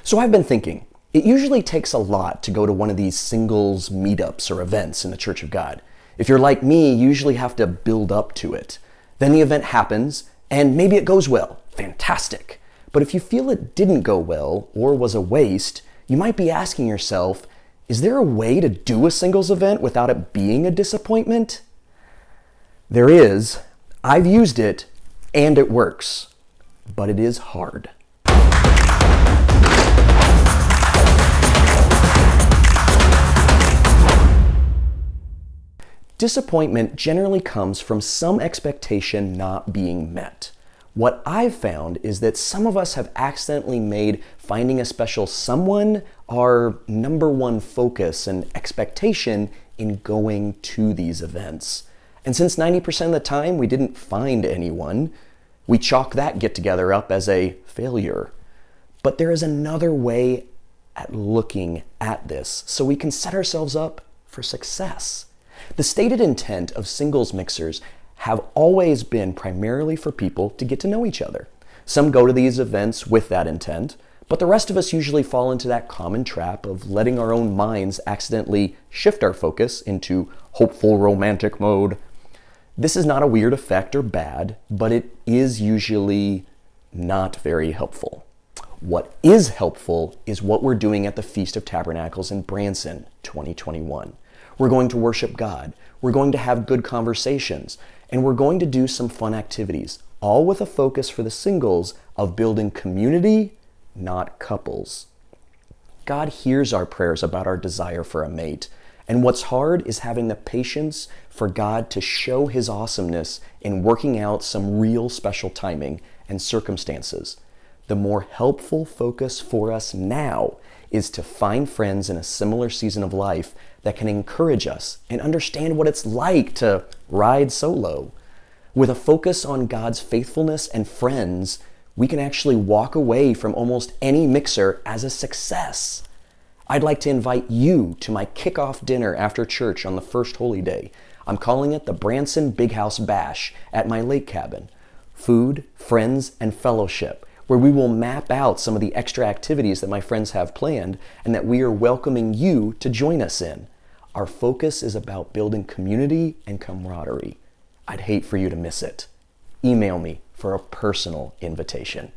So I've been thinking, it usually takes a lot to go to one of these singles meetups or events in the Church of God. If you're like me, you usually have to build up to it. Then the event happens, and maybe it goes well. Fantastic. But if you feel it didn't go well or was a waste, you might be asking yourself, is there a way to do a singles event without it being a disappointment? There is. I've used it, and it works. But it is hard. Disappointment generally comes from some expectation not being met. What I've found is that some of us have accidentally made finding a special someone our number one focus and expectation in going to these events. And since 90% of the time we didn't find anyone, we chalk that get-together up as a failure. But there is another way at looking at this so we can set ourselves up for success. The stated intent of singles mixers have always been primarily for people to get to know each other. Some go to these events with that intent, but the rest of us usually fall into that common trap of letting our own minds accidentally shift our focus into hopeful romantic mode. This is not a weird effect or bad, but it is usually not very helpful. What is helpful is what we're doing at the Feast of Tabernacles in Branson 2021. We're going to worship God, we're going to have good conversations, and we're going to do some fun activities, all with a focus for the singles of building community, not couples. God hears our prayers about our desire for a mate, and what's hard is having the patience for God to show His awesomeness in working out some real special timing and circumstances. The more helpful focus for us now is to find friends in a similar season of life that can encourage us and understand what it's like to ride solo. With a focus on God's faithfulness and friends, we can actually walk away from almost any mixer as a success. I'd like to invite you to my kickoff dinner after church on the first Holy Day. I'm calling it the Branson Big House Bash at my lake cabin. Food, friends, and fellowship, where we will map out some of the extra activities that my friends have planned and that we are welcoming you to join us in. Our focus is about building community and camaraderie. I'd hate for you to miss it. Email me for a personal invitation.